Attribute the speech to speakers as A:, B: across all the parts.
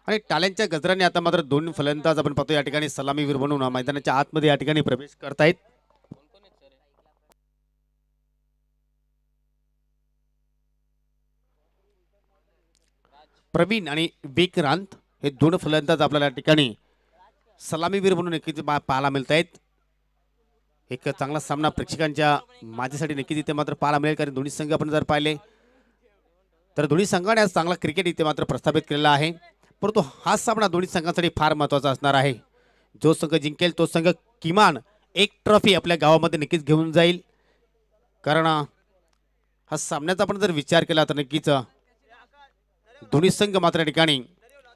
A: आणि टाळ्यांच्या गजराने आता मात्र दोन फलंदाज आपण पाहतो या ठिकाणी सलामीवीर म्हणून मैदानाच्या आतमध्ये या ठिकाणी प्रवेश करतायत. प्रवीण आणि विक्रांत हे दोन फलंदाज आपल्याला या ठिकाणी सलामीवीर म्हणून नक्कीच पाहायला मिळत आहेत. एक चांगला सामना प्रेक्षकांच्या माझ्यासाठी नक्कीच इथे मात्र पाहायला मिळेल, कारण दोन्ही संघ आपण जर पाहिले तर दोन्ही संघाने आज चांगला क्रिकेट इथे मात्र प्रस्थापित केलेला आहे. परंतु हा सामना दोन्ही संघांसाठी फार महत्त्वाचा असणार आहे. जो संघ जिंकेल तो संघ किमान एक ट्रॉफी आपल्या गावामध्ये नक्कीच घेऊन जाईल. कारण हा सामन्याचा आपण जर विचार केला तर नक्कीच दोन्ही संघ मात्र या ठिकाणी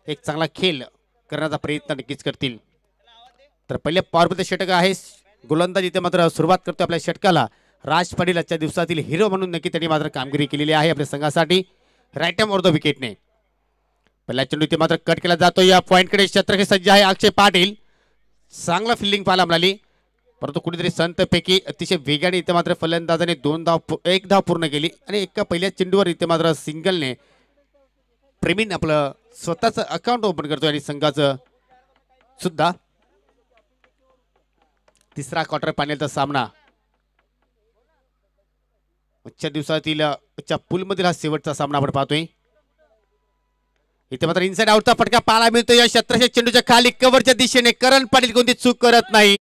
A: एक चांगला खेळ करण्याचा प्रयत्न नक्कीच करतील. तर पहिले पॉवरमध्ये षटक आहे. गोलंदाज इथे मात्र सुरुवात करतो आपल्या षटकाला. राज पाटील आजच्या दिवसातील हिरो म्हणून नक्की त्यांनी मात्र कामगिरी केलेली आहे आपल्या संघासाठी. राईट हँड ऑफ द विकेटने पहिला चेंडू इथे मात्र कट केला जातो. या पॉईंटकडे क्षेत्रक्षे सज्ज आहे अक्षय पाटील. चांगला फिल्डिंग पाहायला मिळाली, परंतु कुठेतरी संतपैकी अतिशय वेगाने इथे मात्र फलंदाजाने एक धाव पूर्ण केली आणि एका पहिल्या चेंडूवर इथे मात्र सिंगलने प्रवीण आपलं स्वतःचं अकाउंट ओपन करतो आणि संघाचं सुद्धा तिसरा क्वार्टर फायनलचा सामना आजच्या दिवसातील पूलमधील हा शेवटचा सामना आपण पाहतोय. इथे मात्र इनसाइड आउटचा फटका पाहायला मिळतो. या क्षेत्राच्या चेंडूच्या खाली कव्हरच्या दिशेने करण पाटील कोणती चूक करत नाही.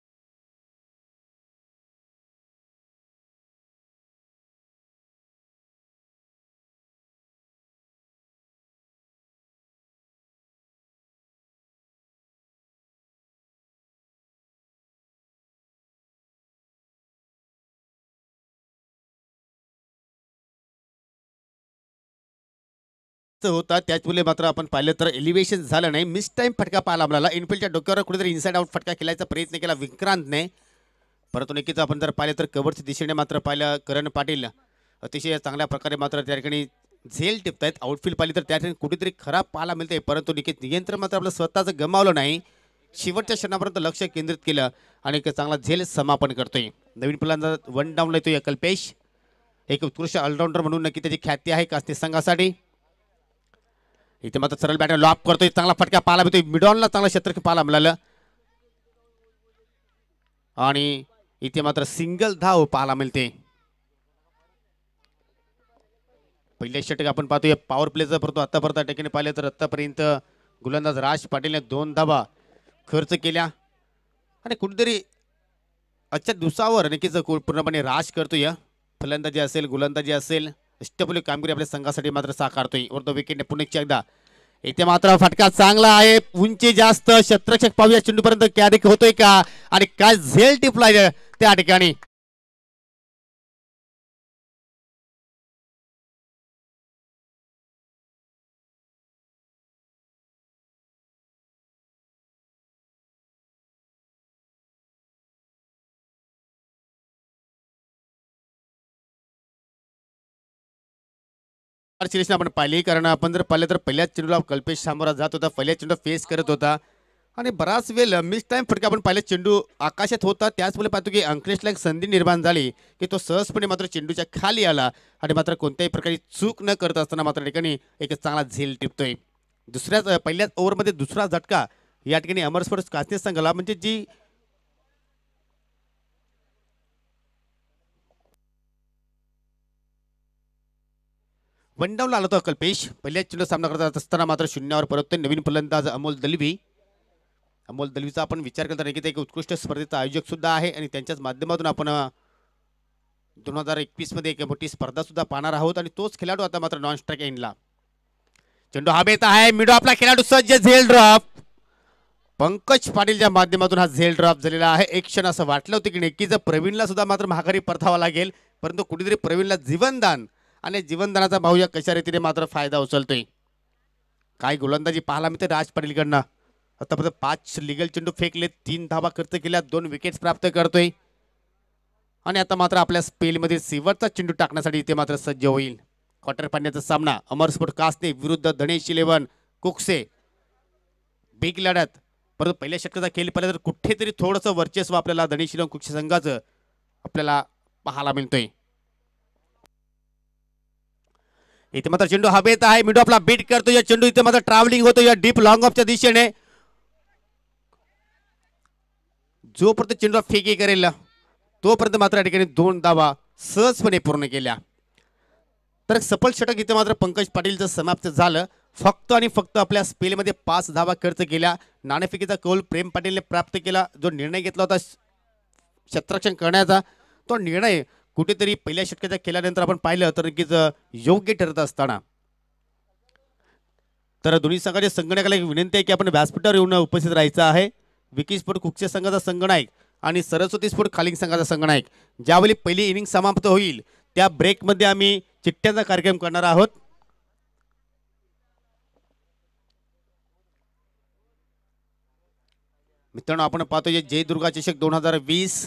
A: होता त्याचमुळे मात्र आपण पाहिलं तर एलिव्हेशन झालं नाही. मिस टाइम फटका पाहायला मिळाला. इनफिल्डच्या डोक्यावर कुठेतरी इनसाइड आउट फटका खेळायचा प्रयत्न केला विक्रांतने, परंतु नक्कीच आपण जर पाहिलं तर कव्हरच्या दिशेने मात्र पाहिलं करण पाटील अतिशय चांगल्या प्रकारे मात्र त्या ठिकाणी झेल टिपतायत. आउटफील्ड पाहिली तर त्या ठिकाणी कुठेतरी खराब पाहायला मिळते, परंतु नक्कीच नियंत्रण मात्र आपलं स्वतःचं गमावलं नाही. शेवटच्या क्षणापर्यंत लक्ष केंद्रित केलं आणि एक चांगला झेल समापन करतोय. नवीन फलंदाज वन डाऊन येतो या कल्पेश. एक उत्कृष्ट ऑलराऊंडर म्हणून नक्की त्याची ख्याती आहे कास्ती संघासाठी. इथे मात्र सरळ बॅटर लॉप करतोय. चांगला फटका पाहायला मिळतोय. मिडॉनला चांगला क्षेत्र पाहायला मिळालं आणि इथे मात्र सिंगल धाव पाहायला मिळते. पहिल्या षटक आपण पाहतोय पॉवर प्लेचं, परंतु आतापर्यंत ठिकाणी पाहिलं तर आतापर्यंत गोलंदाज राज पाटीलने 2 धावा खर्च केल्या आणि कुठेतरी आजच्या दिवसावर नक्कीच पूर्णपणे राज करतोय. फलंदाजी असेल गोलंदाजी असेल अष्टपैलू कामगिरी आपल्या संघासाठी मात्र साकारतोय. वर तो विकेटने पुन्हा एकदा इथे मात्र फटका चांगला आहे. उंची जास्त क्षेत्ररक्षक पाहूया चेंडूपर्यंत कॅरी होतोय का आणि काय झेल टिपलाय त्या ठिकाणी. सिलेक्शन आपण पाहिली, कारण आपण जर पाहिलं तर पहिल्याच चेंडूला कल्पेश सामोरा जात होता. पहिल्या चेंडू फेस करत होता आणि बराच वेळ मिस टाइम फटका आपण पाहिलं चेंडू आकाशात होता. त्याचमुळे पाहतो की अंकलेशला एक संधी निर्माण झाली की तो सहजपणे मात्र चेंडूच्या खाली आला आणि मात्र कोणत्याही प्रकारची चूक न करत असताना मात्र ठिकाणी एक चांगला झेल टिपतोय. पहिल्याच ओव्हरमध्ये दुसरा झटका या ठिकाणी अमर स्पोर्ट्स कास्ती संघाला, म्हणजे जी वन डाऊन आला होता कल्पेश. पहिल्या चेंडू सामना करत असताना मात्र शून्यावर परततोय नवीन फलंदाज अमोल दलवी. अमोल दलवीचा आपण विचार केला तर नक्कीच एक उत्कृष्ट स्पर्धेचा आयोजक सुद्धा आहे आणि त्यांच्याच माध्यमातून आपण 2021 मध्ये एक मोठी स्पर्धा सुद्धा पाहणार आहोत आणि तोच खेळाडू आता मात्र नॉन स्ट्राईक एंडला. चेंडू हवेत आहे. मिडो आपला खेळाडू सज्ज. झेल ड्रॉप पंकज पाटीलच्या माध्यमातून हा झेल ड्रॉप झालेला आहे. एक क्षण असं वाटलं होतं की नक्कीच प्रवीणला सुद्धा मात्र महागारी परतावा लागेल, परंतु कुठेतरी प्रवीणला जीवनदान आणि जीवनदानाचा भाऊ या कशा रीतीने मात्र फायदा उचलतोय. काय गोलंदाजी पाहायला मिळते राज पाटीलकडनं. आतापर्यंत 5 लिगल चेंडू फेकले, 3 धावा खर्च केल्या, 2 विकेट्स प्राप्त करतोय आणि आता मात्र आपल्या स्पेलमध्ये शेवटचा चेंडू टाकण्यासाठी इथे मात्र सज्ज होईल. क्वार्टर फायनलचा सामना अमर स्पोर्ट कास्ते विरुद्ध धनेश 11 कुकसे. बिग लढत, परंतु पहिल्या षटकाचा खेळ पाहिला तर कुठेतरी थोडंसं वर्चस्व आपल्याला धनेश 11 कुकसे संघाचं आपल्याला पाहायला मिळतोय. इथे मात्र चेंडू हवेत आहे, मिडो आपला बीट करतो या चेंडू इथे मात्र ट्रॅव्हलिंग होतो या डीप लॉंग ऑफच्या दिशेने. जोपर्यंत चेंडू फेकी करेल तोपर्यंत मात्र या ठिकाणी 2 धावा सहजपणे पूर्ण केल्या. तर सफल षटक इथे मात्र पंकज पाटीलचं समाप्त झालं. फक्त आणि फक्त आपल्या स्पेलमध्ये 5 धावा खर्च केल्या. नाणेफेकीचा कौल प्रेम पाटीलने प्राप्त केला. जो निर्णय घेतला होता क्षेत्ररक्षण करण्याचा, तो निर्णय कुठेतरी पहिल्या षटकाच्या केल्यानंतर आपण पाहिलं तर नक्कीच योग्य ठरत असताना. तर दोन्ही संघाच्या संगणकाला एक विनंती आहे की आपण व्यासपीठावर येऊन उपस्थित राहायचं आहे. विकी स्पोर्ट कुकचे संघाचा संगणक आणि सरस्वती स्पोर्ट खालिंग संघाचा संगणक ज्यावेळी पहिली इनिंग समाप्त होईल त्या ब्रेकमध्ये आम्ही चिठ्ठ्याचा कार्यक्रम करणार आहोत. मित्रांनो, आपण पाहतो जय दुर्गा चषक 2020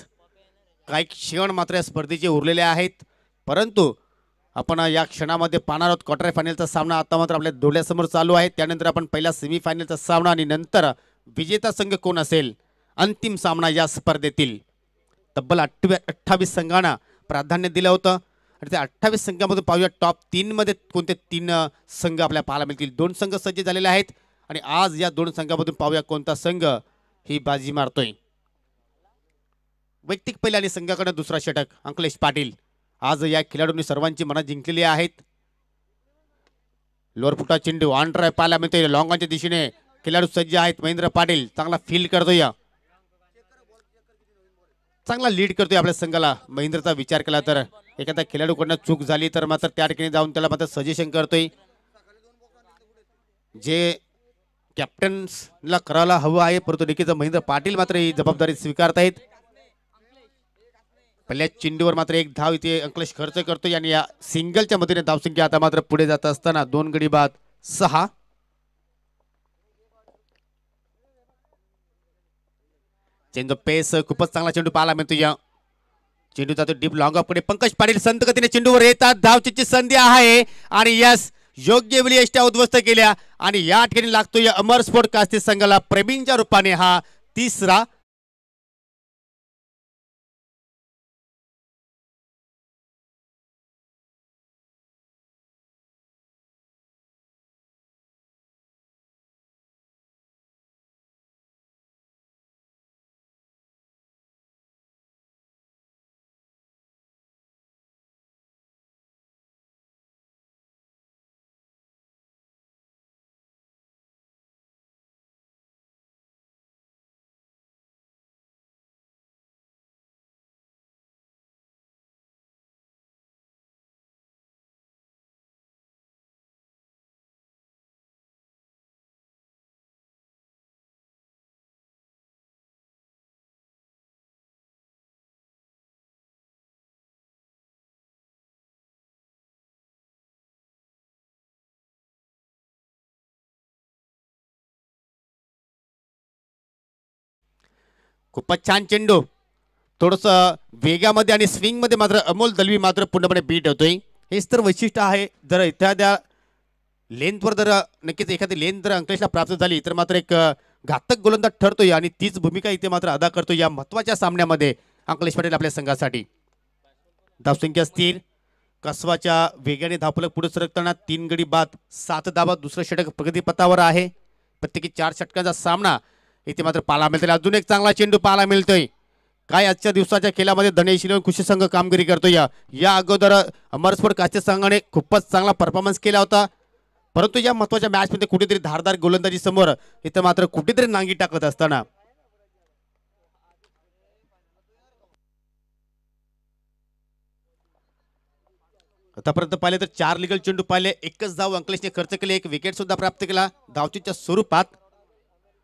A: काही क्षण मात्र या स्पर्धेचे उरलेले आहेत, परंतु आपण या क्षणामध्ये पाहणार आहोत क्वार्टर फायनलचा सामना. आता मात्र आपल्या डोळ्यासमोर चालू आहे. त्यानंतर आपण पहिला सेमीफायनलचा सामना आणि नंतर विजेता संघ कोण असेल अंतिम सामना या स्पर्धेतील. तब्बल 28 संघांना प्राधान्य दिलं होतं आणि त्या 28 संघामधून पाहूया टॉप 3 मध्ये कोणते 3 संघ आपल्याला पाहायला मिळतील. 2 संघ सज्ज झालेले आहेत आणि आज या 2 संघामधून पाहूया कोणता संघ ही बाजी मारतोय. वैयक्तिक पहिला आणि संघाकडे दुसरा षटक अंकलेश पाटील. आज या खेळाडूंनी सर्वांची मनं जिंकलेली आहेत. लोअर फुटा चेंडू ऑन ड्राइव्ह पाहायला मिळतोय. लॉंगॉनच्या दिशेने खेळाडू सज्ज आहेत. महेंद्र पाटील चांगला फील करतोय, चांगला लीड करतोय आपल्या संघाला. महेंद्रचा विचार केला तर एखादा खेळाडूकडनं चूक झाली तर मात्र त्या ठिकाणी जाऊन त्याला मात्र सजेशन करतोय. जे कॅप्टन्सला करायला हवं आहे, परंतु नक्कीच महेंद्र पाटील मात्र ही जबाबदारी स्वीकारतायत. पहिल्या चेंडूवर मात्र 1 धाव इथे अंकलेश खर्च करतोय आणि या सिंगलच्या मदतीने धावसंख्या आता मात्र पुढे जात असताना 2 गडी बाद 6. चेंडू पेस खूपच चांगला चेंडू पाहायला मिळतो. या चेंडू जातो डीप लॉंग ऑफ कडे. पंकज पाटील संत गतीने चेंडूवर येतात. धावचीची संधी आहे आणि यस योग्य वेळी यष्ट्या उद्ध्वस्त केल्या आणि या ठिकाणी लागतो या अमर स्पोर्ट कास्ती संघाला प्रवीणच्या रूपाने हा 3रा. खूपच छान चेंडू, थोडस वेगामध्ये आणि स्विंग मध्ये मात्र अमोल दलवी मात्र पूर्णपणे बीट होतोय. हेच तर वैशिष्ट्य आहे. जर एखाद्या लेंथवर जर नक्कीच एखादी लेंथ जर अंकलेशला प्राप्त झाली तर मात्र एक घातक गोलंदाज ठरतोय आणि तीच भूमिका इथे मात्र अदा करतो या महत्त्वाच्या सामन्यामध्ये अंकलेश पटेल आपल्या संघासाठी. धावसंख्या स्थिर, कसवाच्या वेगाने धावफलक पुढे सरकताना 3 गडी बाद 7 धावा. दुसरं षटक प्रगतीपथावर आहे. प्रत्येकी 4 षटकांचा सामना इथे मात्र पाहायला मिळतोय. अजून एक चांगला चेंडू पाहायला मिळतोय. काय आजच्या दिवसाच्या खेळामध्ये धनेश खुशी संघ कामगिरी करतोय. या अगोदर अमरस्पोर्ट कास्ते संघाने खूपच चांगला परफॉर्मन्स केला होता, परंतु या महत्त्वाच्या मॅच मध्ये कुठेतरी धारदार गोलंदाजी समोर इथं मात्र कुठेतरी नांगी टाकत असताना आतापर्यंत पाहिले तर 4 लिगल चेंडू पाहिले, एकच धाव अंकलेशने खर्च केले, एक विकेट सुद्धा प्राप्त केला. धावचीच्या स्वरूपात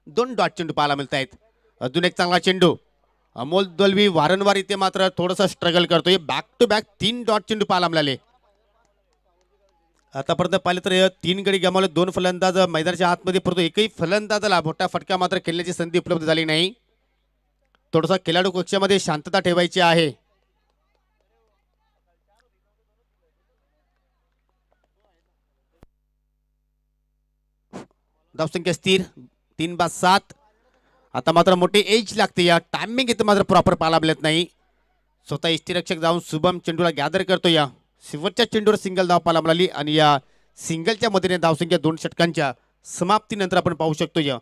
A: 2 डॉट चेंडू पाहायला मिळत आहेत. अजून एक चांगला चेंडू. अमोल दलवी वारंवार इथे मात्र थोडासा स्ट्रगल करतोय. बॅक टू बॅक 3 डॉट चेंडू पाहायला मिळाले. आतापर्यंत पाहिले तर 3 गडी गमावले, 2 फलंदाज मैदानाच्या आतमध्ये, परंतु एकही फलंदाजाला मोठा फटका मात्र खेळण्याची संधी उपलब्ध झाली नाही. थोडासा खेळाडू कक्षामध्ये शांतता ठेवायची आहे. धावसंख्या स्थिर 3 बाद 7. आता मात्र मोठी एज लागते. या टायमिंग इथं मात्र प्रॉपर पाहायला मिळत नाही. स्वतः यष्टीरक्षक जाऊन शुभम चेंडूला गॅदर करतो या शेवटच्या चेंडूवर सिंगल धाव पाहायला मिळाली आणि या सिंगलच्या मदतीने धावसंख्या 2 षटकांच्या समाप्तीनंतर आपण पाहू शकतो या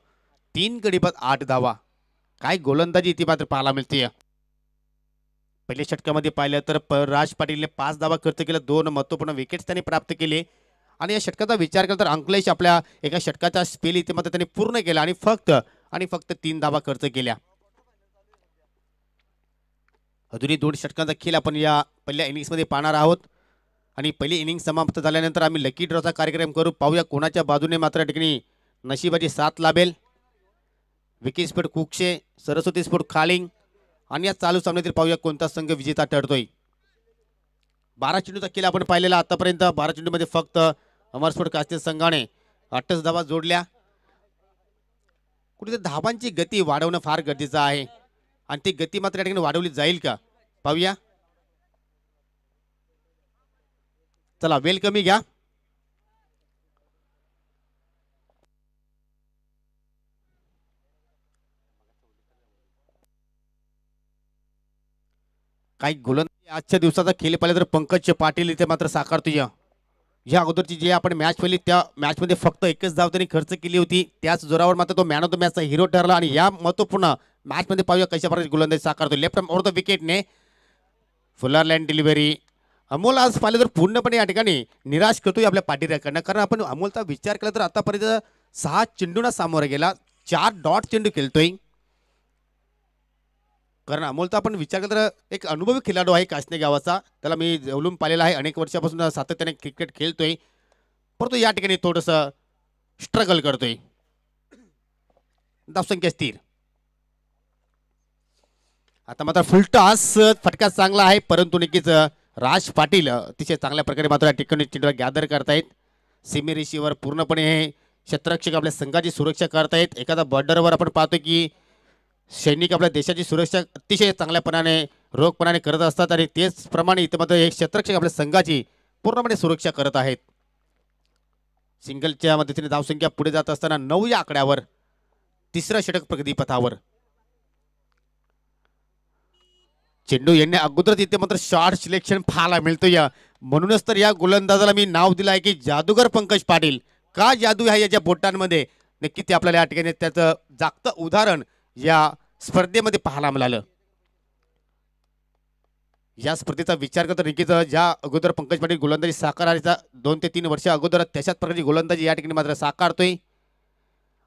A: 3 गडी बाद 8 धावा. काय गोलंदाजी इथे मात्र पाहायला मिळते. पहिल्या षटकामध्ये पाहिलं तर राज पाटीलने 5 धावा खर्च केल्या, 2 महत्त्वपूर्ण विकेट्स त्यांनी प्राप्त केले आणि या षटकाचा विचार केला तर अंकलेश आपल्या एका षटकाचा स्पेल इथे मात्र त्यांनी पूर्ण केला आणि फक्त 3 धावा खर्च केल्या. अजूनही 2 षटकांचा खेळ आपण या पहिल्या इनिंग्समध्ये पाहणार आहोत आणि पहिली इनिंग समाप्त झाल्यानंतर आम्ही लकी ड्रॉचा कार्यक्रम करू. पाहूया कोणाच्या बाजूने मात्र ठिकाणी नशिबाची साथ लाभेल. विकी स्पोर्ट कुक्षे, सरस्वती स्पोर्ट खालिंग आणि या चालू सामन्यातील पाहूया कोणता संघ विजेता ठरतोय. 12 चेंडूचा खेळ आपण पाहिलेला आतापर्यंत. 12 चेंडूमध्ये फक्त अमर स्पोर्ट कास्ते संघाने 8 धावा जोडल्या. कुठे धावांची गती वाढवणं फार गरजेचं आहे आणि ती गती मात्र या ठिकाणी वाढवली जाईल का पाहूया. चला वेल कमी घ्या. काही गोलंदाजी आजच्या दिवसाचा खेळ पाहिला तर पंकज पाटील इथे मात्र साकारतो. या अगोदरची जी आपण मॅच पहिली त्या मॅचमध्ये फक्त 1च धाव त्यांनी खर्च केली होती. त्याच जोरावर मात्र तो मॅन ऑफ द मॅचचा हिरो ठरला आणि या महत्त्वपूर्ण मॅचमध्ये पाहूया कशा प्रकारे गोलंदाजी साकारतो. लेफ्ट आर्म ओव्हर द विकेटने फुलर लँड डिलिव्हरी. अमोल आज पाहिलं तर पूर्णपणे या ठिकाणी निराश करतोय आपल्या पाठीराख्यांना, कारण आपण अमोलचा विचार केला तर आतापर्यंत 6 चेंडूंना सामोरा गेला, 4 डॉट चेंडू खेळतोय. कारण अमोलचा आपण विचार केला तर एक अनुभवी खेळाडू आहे कासने गावाचा. त्याला मी जवळून पाहिलेला आहे, अनेक वर्षापासून सातत्याने क्रिकेट खेळतोय, परंतु या ठिकाणी थोडंसं स्ट्रगल करतोय. धावसंख्या स्थिर. आता मात्र फुलटॉस फटका चांगला आहे, परंतु नक्कीच राज पाटील अतिशय चांगल्या प्रकारे मात्र या ठिकाणी चेंडू गॅदर करतायत. सेमी रेषेवर पूर्णपणे हे क्षेत्ररक्षक आपल्या संघाची सुरक्षा करतायत. एखादा बॉर्डरवर आपण पाहतो की सैनिक आपल्या देशाची सुरक्षा अतिशय चांगल्यापणाने रोखपणाने करत असतात आणि तेचप्रमाणे इथे मात्र हे क्षेत्ररक्षक आपल्या संघाची पूर्णपणे सुरक्षा करत आहेत. सिंगलच्या मदतीने धावसंख्या पुढे जात असताना 9 या आकड्यावर तिसरा षटक प्रगतीपथावर. चेंडू येण्या अगोदरच इथे मात्र शॉर्ट सिलेक्शन पाहायला मिळतो. या म्हणूनच तर या गोलंदाजाला मी नाव दिलं आहे की जादूगर पंकज पाटील. का जादू आहे याच्या बोटांमध्ये, नक्की ते आपल्याला या ठिकाणी त्याचं जागतं उदाहरण या स्पर्धेमध्ये पाहायला मिळालं. या स्पर्धेचा विचार करता नक्कीच ज्या अगोदर पंकज पाटील गोलंदाजी साकारायचा 2 ते 3 वर्ष अगोदर त्याच्याच प्रकारची गोलंदाजी या ठिकाणी मात्र साकारतोय.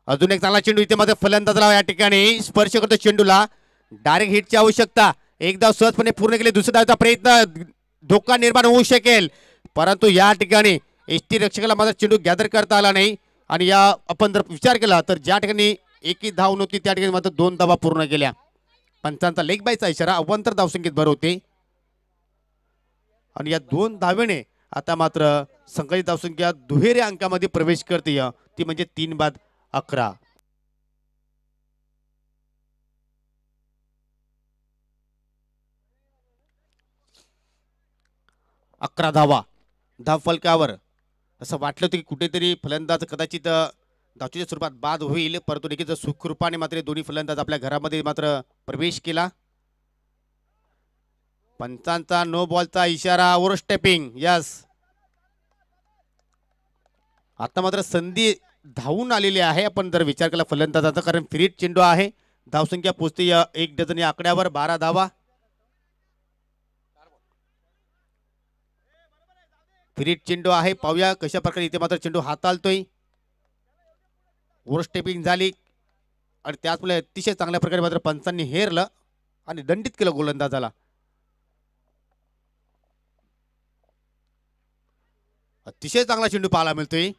A: अजून एक चांगला चेंडू इथे मात्र फलंदाजाला या ठिकाणी स्पर्श करतो चेंडूला. डायरेक्ट हिटची आवश्यकता. एक धाव सहजपणे पूर्ण केली, दुसऱ्या धावचा प्रयत्न, धोका निर्माण होऊ शकेल, परंतु या ठिकाणी एसटी रक्षकाला मात्र चेंडू गॅदर करता आला नाही आणि या आपण जर विचार केला तर ज्या ठिकाणी एकही धाव नव्हती त्या ठिकाणी मात्र 2 धावा पूर्ण केल्या. पंचांचा लेग बायचा इशारा, अवांतर धावसंख्येत भर होते आणि या 2 धावेने आता मात्र संघाची धावसंख्या दुहेरी अंकामध्ये प्रवेश करते, ती म्हणजे 3 बाद 11. धावा धाव फलकावर. असं वाटलं होतं की कुठेतरी फलंदाज कदाचित धावच्या स्वरूपात बाद होईल, परंतु देखील सुखरूपाने मात्र दोन्ही फलंदाज आपल्या घरामध्ये मात्र प्रवेश केला. पंचांचा नो बॉलचा इशारा, ओव्हर स्टेपिंग. यस, आता मात्र संधी धावून आलेली आहे. आपण जर विचार केला फलंदाजाचा, कारण फ्रीट चेंडू आहे. धावसंख्या पोहोचते 1 डझन या आकड्यावर, 12 धावा. फ्रीट चेंडू आहे, पाहूया कशा प्रकारे इथे मात्र चेंडू हाताळतोय. ओव्हर स्टेपिंग झाली आणि त्याचमुळे अतिशय चांगल्या प्रकारे मात्र पंचांनी हेरलं आणि दंडित केलं गोलंदाजाला. अतिशय चांगला चेंडू पाहायला मिळतोय.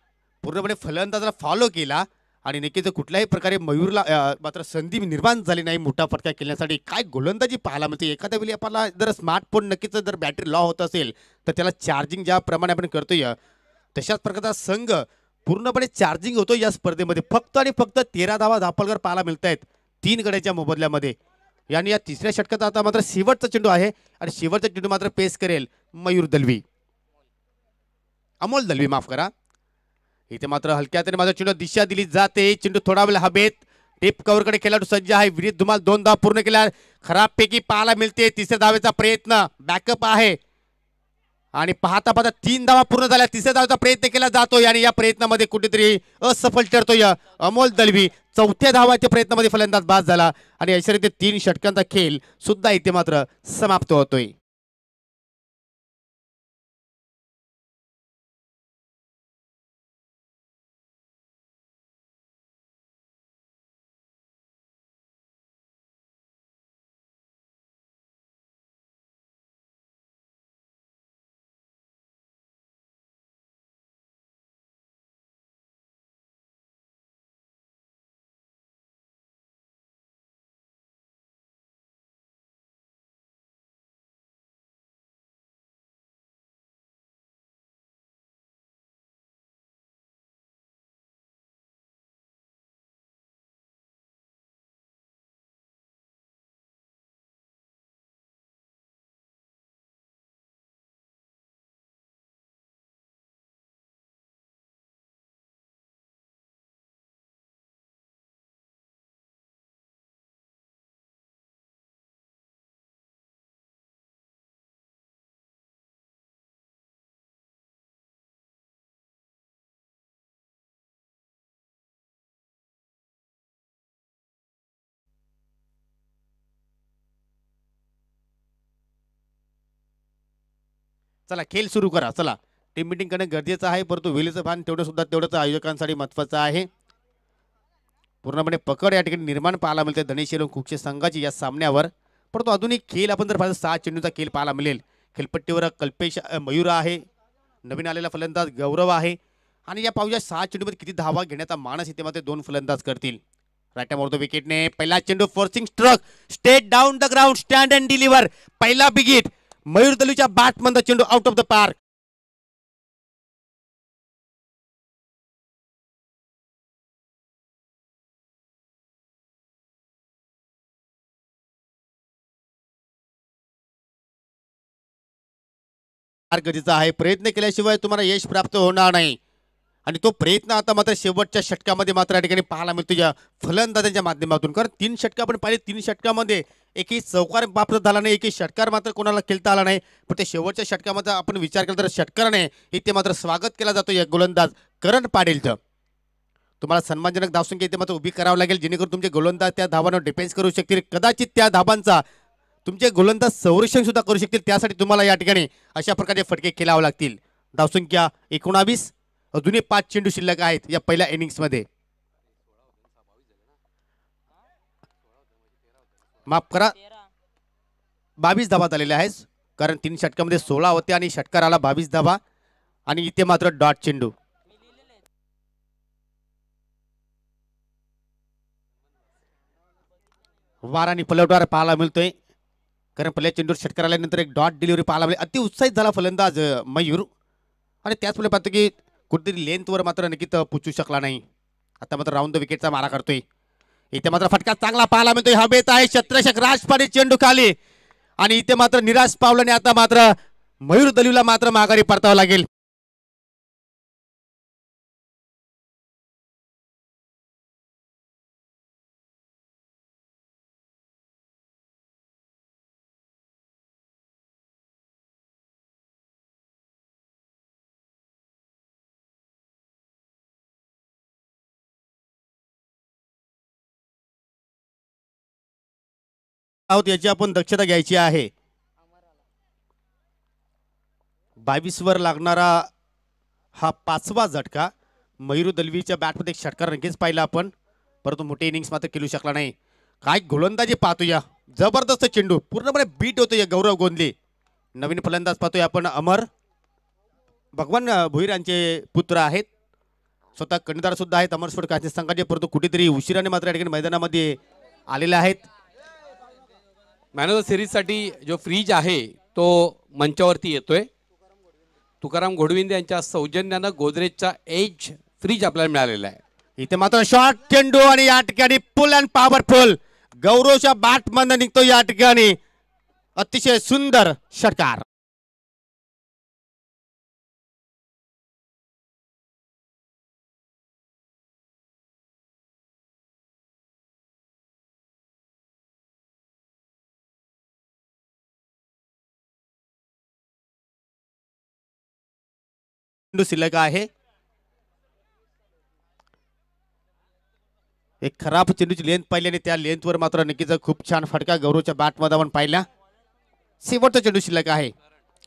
A: पूर्णपणे फलंदाजाला फॉलो केला आणि नक्कीच कुठल्याही प्रकारे मयूरला मात्र संधी निर्माण झाली नाही मोठा फटका खेळण्यासाठी. काय गोलंदाजी पाहायला मिळते. एखाद्या वेळी आपल्याला जर स्मार्टफोन नक्कीच जर बॅटरी लॉ होत असेल तर त्याला चार्जिंग ज्याप्रमाणे आपण करतोय तशाच प्रकारचा संघ पूर्णपणे चार्जिंग होतो या स्पर्धेमध्ये. फक्त आणि फक्त 13 धावा धापलकर पाहायला मिळत आहेत 3 गड्याच्या मोबदल्यामध्ये. आणि या तिसऱ्या षटकात आता मात्र शेवटचा चेंडू आहे आणि शेवटचा चेंडू मात्र पेस करेल मयूर दलवी, अमोल दलवी, माफ करा. इथे मात्र हलक्या हाताने मात्र चेंडू दिशा दिली जाते. चेंडू थोडा वेळ हवेत, टिप कव्हरकडे खेळाडू सज्ज आहे. विनीत धुमाल 2 धाव पूर्ण केल्या, खराब पैकी पाहायला मिळते. तिसऱ्या धावेचा प्रयत्न, बॅकअप आहे आणि पाहता पाहता 3 धावा पूर्ण झाल्या. तिसऱ्या धावाचा प्रयत्न केला जातोय आणि या प्रयत्नामध्ये कुठेतरी असफल ठरतोय अमोल दलवी. चौथ्या धावाच्या प्रयत्नामध्ये फलंदाज बाद झाला आणि अशा रीती 3 षटकांचा खेळ सुद्धा इथे मात्र समाप्त होतोय. चला खेळ सुरू करा. चला टीम मिटिंग करणे गरजेचं आहे, परंतु वेळेचं भान तेवढं सुद्धा तेवढंच आयोजकांसाठी महत्वाचं आहे. पूर्णपणे पकड या ठिकाणी निर्माण पाहायला मिळते धनेश्वर कुक्षे संघाची या सामन्यावर. परंतु अजून एक खेळ आपण जर पाहिलं 6 चेंडूचा खेळ पाहायला मिळेल. खेळपट्टीवर कल्पेश मयूर आहे, नवीन आलेला फलंदाज गौरव आहे आणि या पाहूया 6 चेंडूमध्ये किती धावा घेण्याचा मानस इथे मध्ये 2 फलंदाज करतील. राईट मोर द विकेटने पहिला चेंडू forcing stroke state down the ground stand and deliver. पहिला बिगिट मयूर दलूच्या बॅट मधला चेंडू आउट ऑफ द पार्क. गरजेचा आहे. प्रयत्न केल्याशिवाय तुम्हाला यश प्राप्त होणार नाही आणि तो प्रयत्न आता मात्र शेवटच्या षटकामध्ये मात्र या ठिकाणी पाहायला मिळतो या फलंदाजांच्या माध्यमातून. कारण 3 षटक आपण पाहिले, 3 षटकामध्ये एकही चौकार प्राप्त झाला नाही, एकही षटकार मात्र कोणाला खेळता आला नाही. पण ते शेवटच्या षटकामध्ये आपण विचार केला तर षटकाराने इथे मात्र स्वागत केला जातो या गोलंदाज करण पाटीलचं. तुम्हाला सन्मानजनक धावसंख्या इथे मात्र उभी करावं लागेल, जेणेकरून तुमचे गोलंदाज त्या धावांवर डिफेन्स करू शकतील. कदाचित त्या धावांचा तुमचे गोलंदाज संरक्षण सुद्धा करू शकतील. त्यासाठी तुम्हाला या ठिकाणी अशा प्रकारचे फटके खेळावे लागतील. धावसंख्या 19, अजूनही 5 चेंडू शिल्लक आहेत या पहिल्या इनिंग्समध्ये. माफ करा, 22 धावा झालेल्या आहेत, कारण 3 षटकामध्ये 16 होते आणि षटकाराला 22 धावा आणि इथे मात्र डॉट चेंडू. वार आणि पलटवार पाहायला मिळतोय, कारण पहिल्या चेंडूवर षटकार आल्यानंतर एक डॉट डिलिव्हरी पाहायला मिळेल. अति उत्साहित झाला फलंदाज मयूर आणि त्याचमुळे पाहतो की कुठेतरी लेंथवर मात्र नक्कीच पुचू शकला नाही. आता मात्र राऊंड द विकेटचा मारा करतोय. इथे मात्र फटका चांगला पाहायला मिळतोय, हवेत आहे छत्रशक राजपाडी चेंडू खाली आणि इथे मात्र निराश पावलाने आता मात्र मयूर दलीवला मात्र माघारी परतावं लागेल. आहोत याची आपण दक्षता घ्यायची आहे. 22 वर लागणारा हा 5वा झटका. मयूर दलवीच्या बॅटमध्ये एक षटकार नक्कीच पाहिला आपण, परंतु मोठे इनिंग्स मात्र खेळू शकला नाही. काय गोलंदाजी पाहतोया, जबरदस्त चेंडू पूर्णपणे बीट होतोय गौरव गोंदले. नवीन फलंदाज पाहतोय आपण अमर भगवान भोईर यांचे पुत्र आहेत, स्वतः कर्णधार सुद्धा आहेत अमर स्पोर्ट क्रांती संघाचे, परंतु कुठेतरी उशिराने मात्र या ठिकाणी मैदानामध्ये आलेले आहेत.
B: मॅन ऑफ द सिरीजसाठी जो फ्रीज आहे तो मंचावरती येतोय. तुकाराम घोडविंदे यांच्या सौजन्यानं गोदरेजचा एज फ्रीज आपल्याला मिळालेला आहे.
A: इथे मात्र शॉर्ट चेंडू आणि या ठिकाणी फुल अँड पॉवरफुल गौरवच्या बॅट मधून निघतो या ठिकाणी अतिशय सुंदर षटकार. चेंडू शिल्लक आहे. एक खराब चेंडूची लेंथ पाहिली आणि त्या लेंथवर मात्र नक्कीच खूप छान फटका गौरवच्या बॅटमध्ये आपण पाहिला. शेवटचा चेंडू शिल्लक आहे.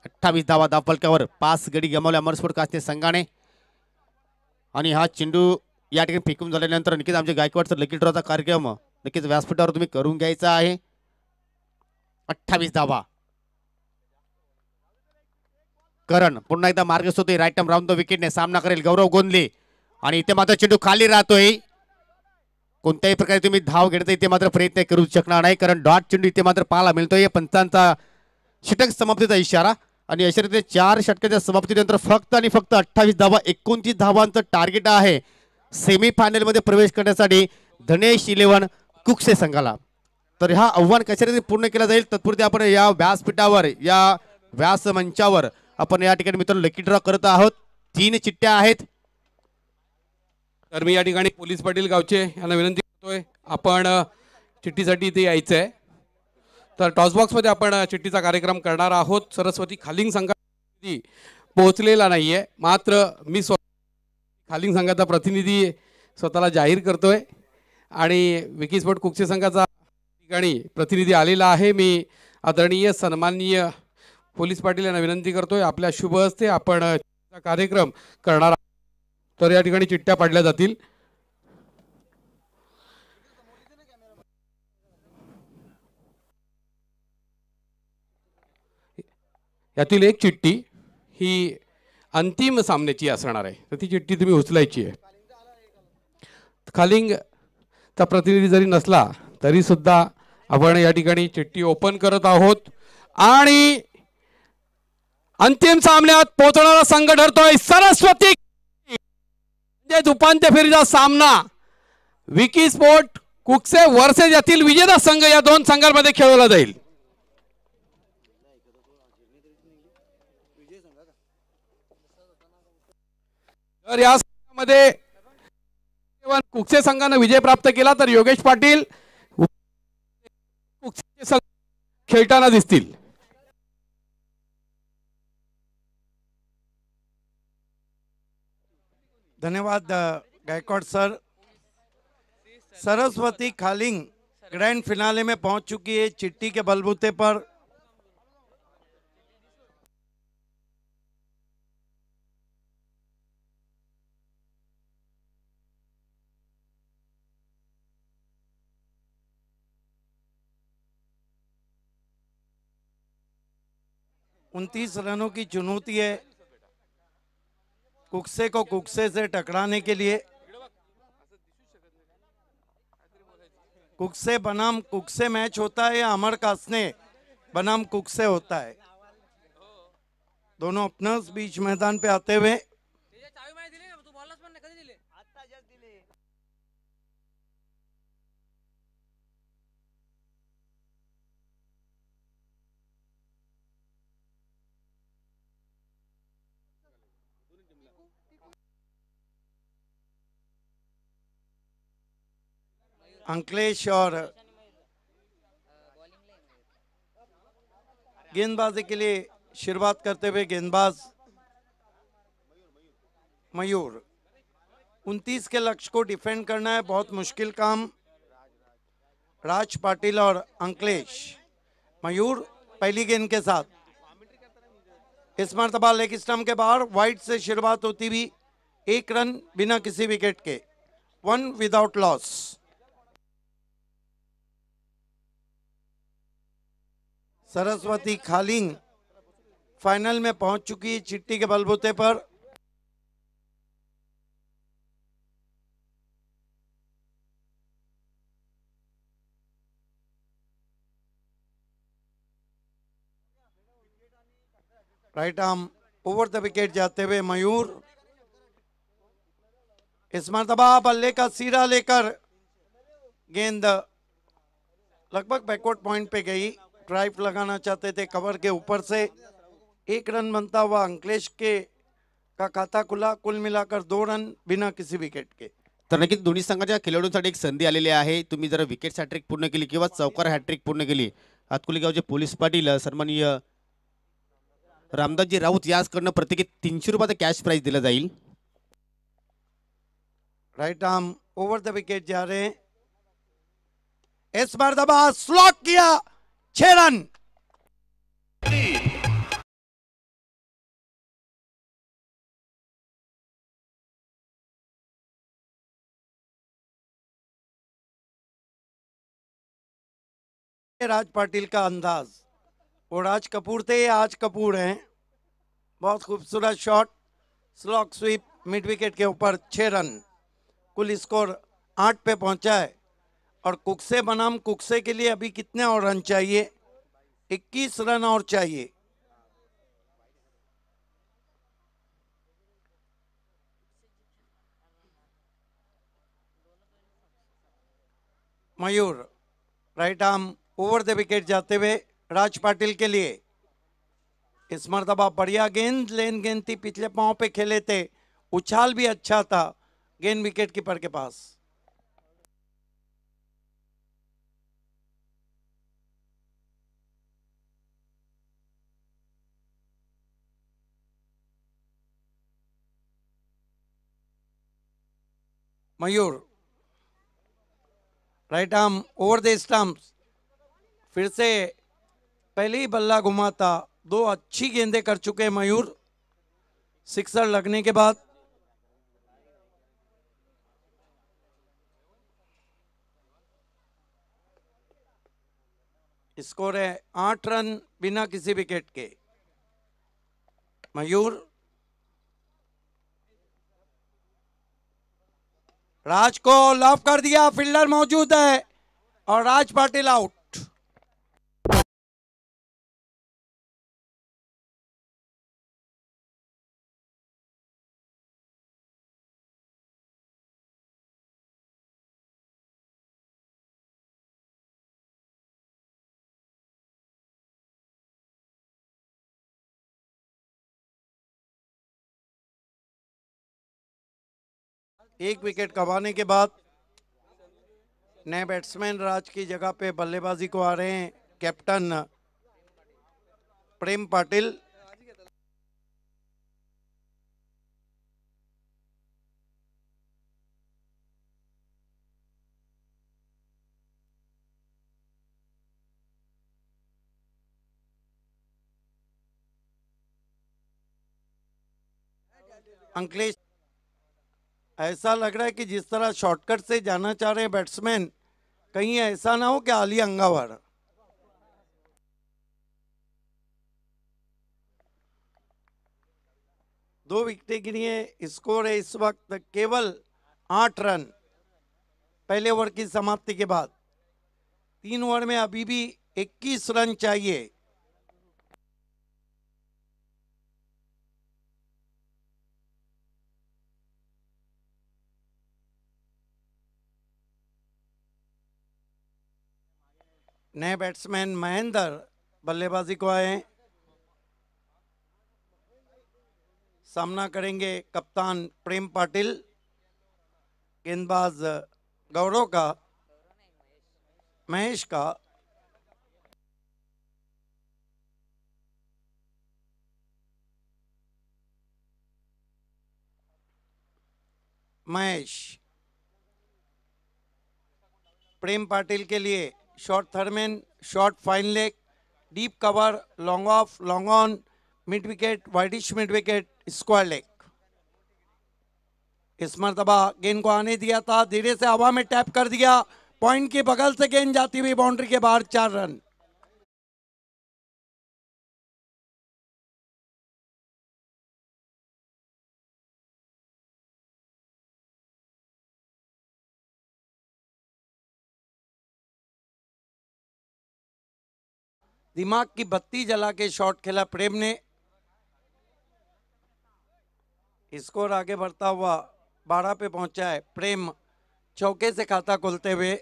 A: 28 धावा धावफलकावर 5 गडी गमावले अमरस्फोर्ट कास्ते संघाने. आणि हा चेंडू या ठिकाणी फेकून झाल्यानंतर नक्कीच आमच्या गायकवाडचा लकी ड्रॉचा कार्यक्रम नक्कीच व्यासपीठावर तुम्ही करून घ्यायचा आहे. 28 धावा. करण पुन्हा एकदा मार्गस्थ होतोय. राईट टर्म राऊंड द विकेटने सामना करेल गौरव गोंदले. आणि इथे मात्र चेंडू खाली राहतोय. कोणत्याही प्रकारे तुम्ही धाव घेण्याचा इथे मात्र प्रयत्न करू शकणार नाही, कारण डॉट चेंडू इथे मात्र पाहायला मिळतोय. पंचांचा षटक समाप्तीचा इशारा. आणि अशा रीतीने 4 षटकाच्या समाप्तीनंतर फक्त आणि फक्त 28 धावा 29 धावांचं टार्गेट आहे सेमीफायनल मध्ये प्रवेश करण्यासाठी धनेश 11 कुकसे संघाला. तर हा आव्हान कशा रीतीने पूर्ण केला जाईल तत्पुरते आपण या व्यासपीठावर या व्यास मंचावर आपण या ठिकाणी मित्रांनो लकी ड्रॉ करत आहोत. 3 चिठ्ठ्या आहेत.
B: तर मी या ठिकाणी पोलीस पाटील गावचे यांना विनंती करतोय आपण चिठ्ठीसाठी इथे यायचं आहे. तर टॉस बॉक्समध्ये आपण चिठ्ठीचा कार्यक्रम करणार आहोत. सरस्वती खालिंग संघाची पोहोचलेला नाही आहे, मात्र मी खालिंग संघाचा प्रतिनिधी स्वतःला जाहीर करतोय आणि विकी स्पोर्ट कुकसे संघाचा ठिकाणी प्रतिनिधी आलेला आहे. मी आदरणीय सन्माननीय पोलीस पाटील यांना विनंती करतोय आपल्या शुभ हस्ते आपण कार्यक्रम करणार आहोत. तर या ठिकाणी चिठ्ठ्या पाडल्या जातील. यातील एक चिठ्ठी ही अंतिम सामन्याची असणार आहे, तर ती चिठ्ठी तुम्ही उचलायची आहे. खालिंगचा प्रतिनिधी जरी नसला तरी सुद्धा आपण या ठिकाणी चिठ्ठी ओपन करत आहोत आणि अंतिम सामन्यात पोहोचणारा संघ ठरतोय सरस्वती. उपांत्य फेरीचा सामना विकी स्पोर्ट कुकसे वर्सेस यातील विजेता संघ या 2 संघांमध्ये खेळवला जाईल. तर या सामन्यामध्ये कुकसे संघाने विजय प्राप्त केला तर योगेश पाटील कुकसे संघ खेळताना दिसतील.
C: धन्यवाद Gaikwad sir. Saraswati Khaling grand finale में पहुंच चुकी है चिट्ठी के बलबूते पर। 29 रनों की चुनौती है कुकसे को कुकसे से टकराने के लिए। कुकसे बनाम कुकसे मैच होता है या अमर कासने बनाम कुकसे होता है। दोनों अपनर्स बीच मैदान पे आते हुए अंकलेश और गेंदबाजी के लिए शुरुआत करते हुए गेंदबाज मयूर। 29 के लक्ष्य को डिफेंड करना है, बहुत मुश्किल काम। राज पाटिल और अंकलेश। मयूर पहली गेंद के साथ इस मर्तबा लेग स्टंप के बाहर वाइड से शुरुआत होती हुई 1 रन बिना किसी विकेट के, 1 without loss. Saraswati Khaling final में पहुंच चुकी है चिट्ठी के बलबूते पर। Right arm over the wicket जाते हुए मयूर। इस मर्तबा बल्ले का सिरा लेकर गेंद लगभग बैकवर्ड पॉइंट पे गई। ड्राइव लगाना चाहते थे कवर के ऊपर से, 1 रन बनता हुआ अंकलेश के का खाता खुला। कुल मिलाकर 2 रन बिना किसी विकेट के।
A: तर नक्कीच दोन्ही संघाच्या खेळाडूंसाठी एक संधी आलेली आहे। तुम्ही जर विकेट हॅट्रिक पूर्ण केली किंवा चौकार हॅट्रिक पूर्ण केली, हातकुली गावचे पोलीस पाटील सन्माननीय रामदासजी राऊत याचकडनं प्रत्येकी 300 रुपयाचा कॅश प्राइज दिला जाईल.
C: Right arm over the wicket जा रहे हैं. इस मरतबा स्लॉक किया, 6 रन. राज पाटिल का अंदाज, वो राज कपूर थे, आज कपूर हैं. बहुत खूबसूरत shot, slog sweep mid wicket के ऊपर, 6 रन. कुल स्कोर 8 पे पहुंचा है. और कुकसे बनाम कुकसे के लिए अभी कितने और रन चाहिए? 21 रन और चाहिए. Mayur right arm over the wicket जाते हुए राज पाटिल के लिए. इस मरतबा बढ़िया गेंद, लेन गेंद थी, पिछले पांव पे खेले थे, उछाल भी अच्छा था, गेंद wicket keeper K pass. Mayur right arm over the stumps, फिर से पहले ही बल्ला घुमा था. 2 अच्छी गेंदें कर चुके हैं मयूर सिक्सर लगने के बाद. स्कोर है 8 रन बिना किसी विकेट के. मयूर राज को लॉफ कर दिया, फील्डर मौजूद है और राज पाटिल आउट. एक विकेट गंवाने के बाद नए बैट्समैन राज की जगह पे बल्लेबाजी को आ रहे हैं कैप्टन प्रेम पाटिल. अंकलेश, ऐसा लग रहा है कि जिस तरह शॉर्टकट से जाना चाह रहे हैं बैट्समैन, कहीं ऐसा ना हो कि आली अंगावर. दो विकेटें गिरी हैं. स्कोर है इस वक्त केवल 8 रन पहले ओवर की समाप्ति के बाद. 3 ओवर में अभी भी 21 रन चाहिए. नए बैट्समैन महेंद्र बल्लेबाजी को आए हैं. सामना करेंगे कप्तान प्रेम पाटिल, गेंदबाज गौरव का, महेश का. महेश प्रेम पाटिल के लिए short third man, short fine leg, deep cover, long off, long on, mid wicket, wideish mid wicket, square leg. इस मरतबा गेंद को आने दिया था, धीरे से हवा में टैप कर दिया, पॉइंट के बगल से गेंद जाती हुई बाउंड्री के बाहर, 4 रन. दिमाग की बत्ती जला के शॉट खेला प्रेम ने. स्कोर आगे बढ़ता हुआ 12 पे पहुंचा है. प्रेम चौके से खाता खोलते हुए.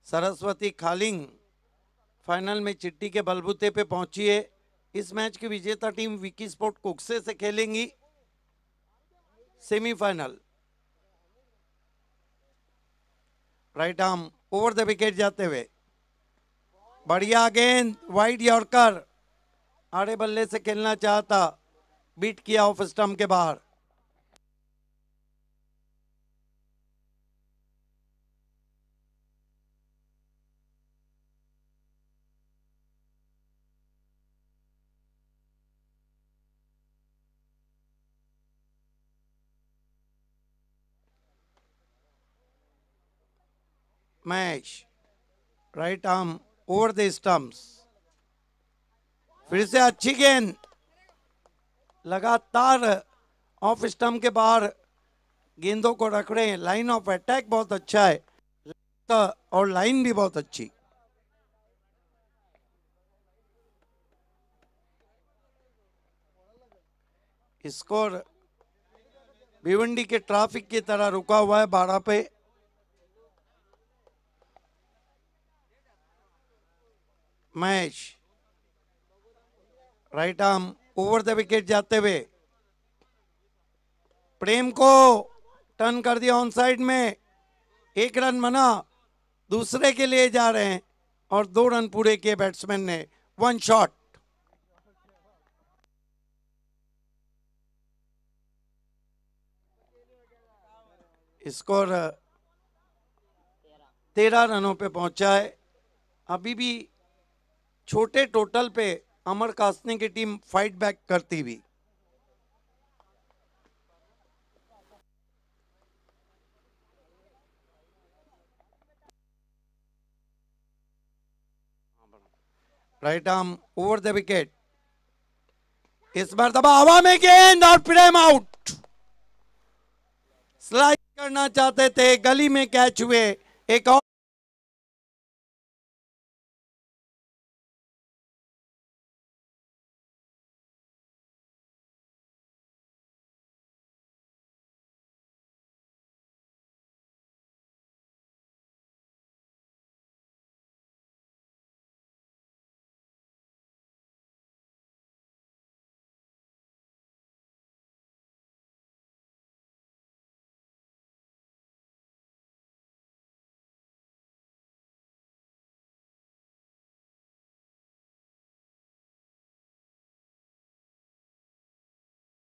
C: सरस्वती खालिंग फाइनल में चिट्टी के बलबूते पे पहुंची है. इस मैच की विजेता टीम विकी स्पोर्ट कुकसे से खेलेंगी semifinal. Right arm over the wicket जाते हुए, बढ़िया गेंद, वाइड यॉर्कर, आड़े बल्ले से खेलना चाहता, बीट किया ऑफ स्टंप के बाहर। Match right arm over the stumps, फिर से अच्छी गेंद, लगातार ऑफ स्टंप के बाहर गेंदों को रख रहे हैं। लाइन ऑफ अटैक बहुत अच्छा है और लाइन भी बहुत अच्छी। स्कोर भिवंडी के ट्रैफिक की तरह रुका हुआ है 12 पे। Match right arm over the wicket जाते हुए, प्रेम को टर्न कर दिया ऑन साइड में, 1 रन बना, दूसरे के लिए जा रहे हैं और 2 रन पूरे किए बैट्समैन ने। 1 शॉट। स्कोर 13 रनों पे पहुंचा है। अभी भी छोटे टोटल पे अमर कासने की टीम फाइट बैक करती हुई। Right arm over the wicket, इस बार दबा हवा में गेंद और प्रेम आउट। स्लाइड करना चाहते थे, गली में कैच हुए। एक और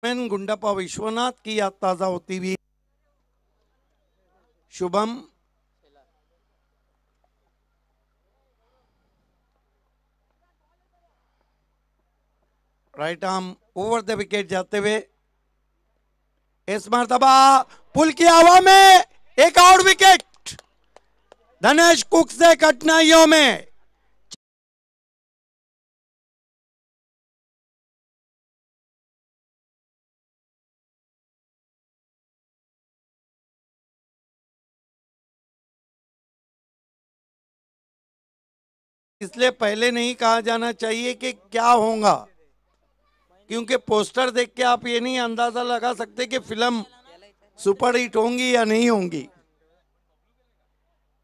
C: गुंडापा विश्वनाथ की याद ताजा होती हुई। Shubham right arm over the wicket जाते हुए, इस मर्तबा पुल की हवा में एक और विकेट। धनेश कुक से कठिनाइयों में इसलिए पहले नहीं कहा जाना चाहिए कि क्या होगा, क्योंकि पोस्टर देख के आप ये नहीं अंदाजा लगा सकते कि फिल्म सुपर हिट होंगी या नहीं होंगी।